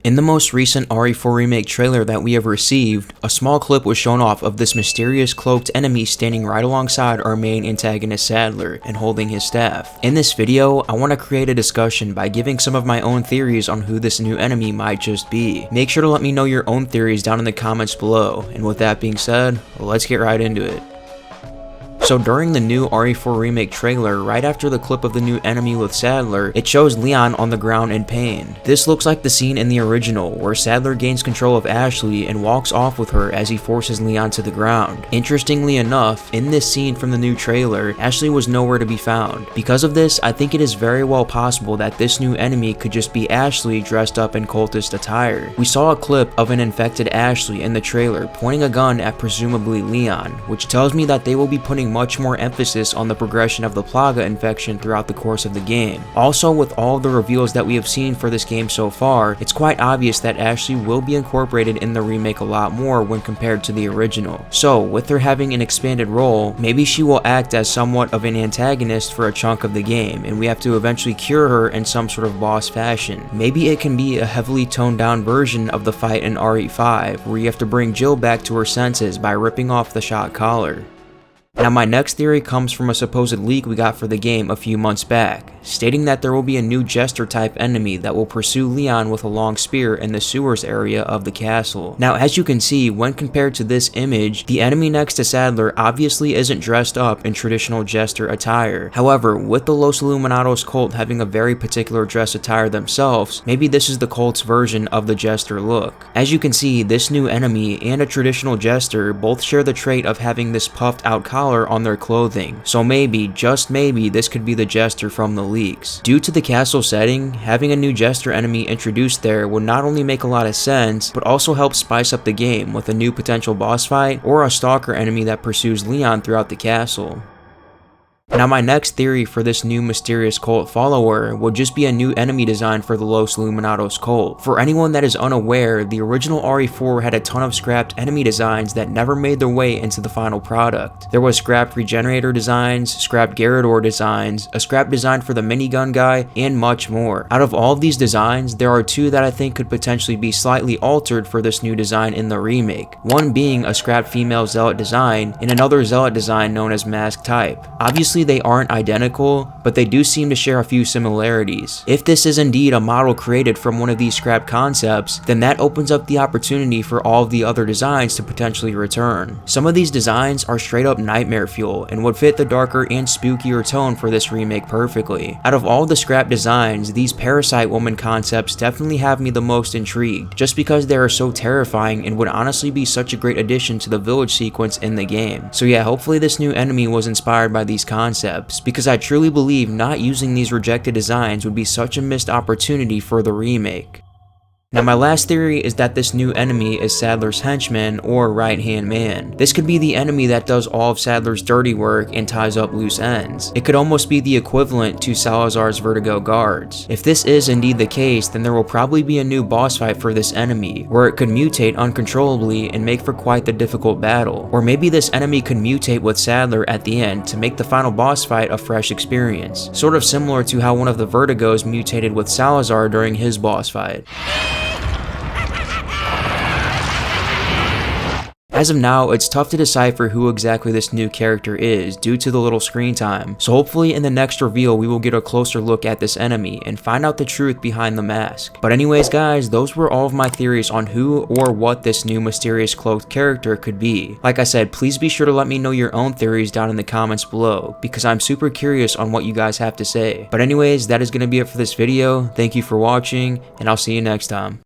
In the most recent RE4 Remake trailer that we have received, a small clip was shown off of this mysterious cloaked enemy standing right alongside our main antagonist Sadler and holding his staff. In this video, I want to create a discussion by giving some of my own theories on who this new enemy might just be. Make sure to let me know your own theories down in the comments below, and with that being said, let's get right into it. So during the new RE4 Remake trailer, right after the clip of the new enemy with Sadler, it shows Leon on the ground in pain. This looks like the scene in the original, where Sadler gains control of Ashley and walks off with her as he forces Leon to the ground. Interestingly enough, in this scene from the new trailer, Ashley was nowhere to be found. Because of this, I think it is very well possible that this new enemy could just be Ashley dressed up in cultist attire. We saw a clip of an infected Ashley in the trailer pointing a gun at presumably Leon, which tells me that they will be putting much more emphasis on the progression of the Plaga infection throughout the course of the game. Also, with all of the reveals that we have seen for this game so far, it's quite obvious that Ashley will be incorporated in the remake a lot more when compared to the original. So, with her having an expanded role, maybe she will act as somewhat of an antagonist for a chunk of the game, and we have to eventually cure her in some sort of boss fashion. Maybe it can be a heavily toned down version of the fight in RE5, where you have to bring Jill back to her senses by ripping off the shock collar. Now my next theory comes from a supposed leak we got for the game a few months back, stating that there will be a new jester type enemy that will pursue Leon with a long spear in the sewers area of the castle. Now as you can see, when compared to this image, the enemy next to Sadler obviously isn't dressed up in traditional jester attire. However, with the Los Illuminados cult having a very particular dress attire themselves, maybe this is the cult's version of the jester look. As you can see, this new enemy and a traditional jester both share the trait of having this puffed out collar on their clothing, so maybe, just maybe, this could be the jester from the leaks. Due to the castle setting, having a new jester enemy introduced there would not only make a lot of sense, but also help spice up the game with a new potential boss fight or a stalker enemy that pursues Leon throughout the castle. Now my next theory for this new mysterious cult follower would just be a new enemy design for the Los Illuminados cult. For anyone that is unaware, the original RE4 had a ton of scrapped enemy designs that never made their way into the final product. There was scrapped Regenerator designs, scrapped Garrador designs, a scrapped design for the minigun guy, and much more. Out of all of these designs, there are two that I think could potentially be slightly altered for this new design in the remake. One being a scrapped female zealot design, and another zealot design known as mask type. Obviously they aren't identical, but they do seem to share a few similarities. If this is indeed a model created from one of these scrapped concepts, then that opens up the opportunity for all of the other designs to potentially return. Some of these designs are straight up nightmare fuel and would fit the darker and spookier tone for this remake perfectly. Out of all the scrapped designs, these Parasite Woman concepts definitely have me the most intrigued, just because they are so terrifying and would honestly be such a great addition to the village sequence in the game. So yeah, hopefully this new enemy was inspired by these concepts, because I truly believe not using these rejected designs would be such a missed opportunity for the remake. Now my last theory is that this new enemy is Sadler's henchman or right-hand man. This could be the enemy that does all of Sadler's dirty work and ties up loose ends. It could almost be the equivalent to Salazar's Vertigo guards. If this is indeed the case, then there will probably be a new boss fight for this enemy, where it could mutate uncontrollably and make for quite the difficult battle. Or maybe this enemy could mutate with Sadler at the end to make the final boss fight a fresh experience, sort of similar to how one of the Vertigos mutated with Salazar during his boss fight. As of now, it's tough to decipher who exactly this new character is due to the little screen time, so hopefully in the next reveal we will get a closer look at this enemy and find out the truth behind the mask. But anyways guys, those were all of my theories on who or what this new mysterious cloaked character could be. Like I said, please be sure to let me know your own theories down in the comments below, because I'm super curious on what you guys have to say. But anyways, that is going to be it for this video. Thank you for watching, and I'll see you next time.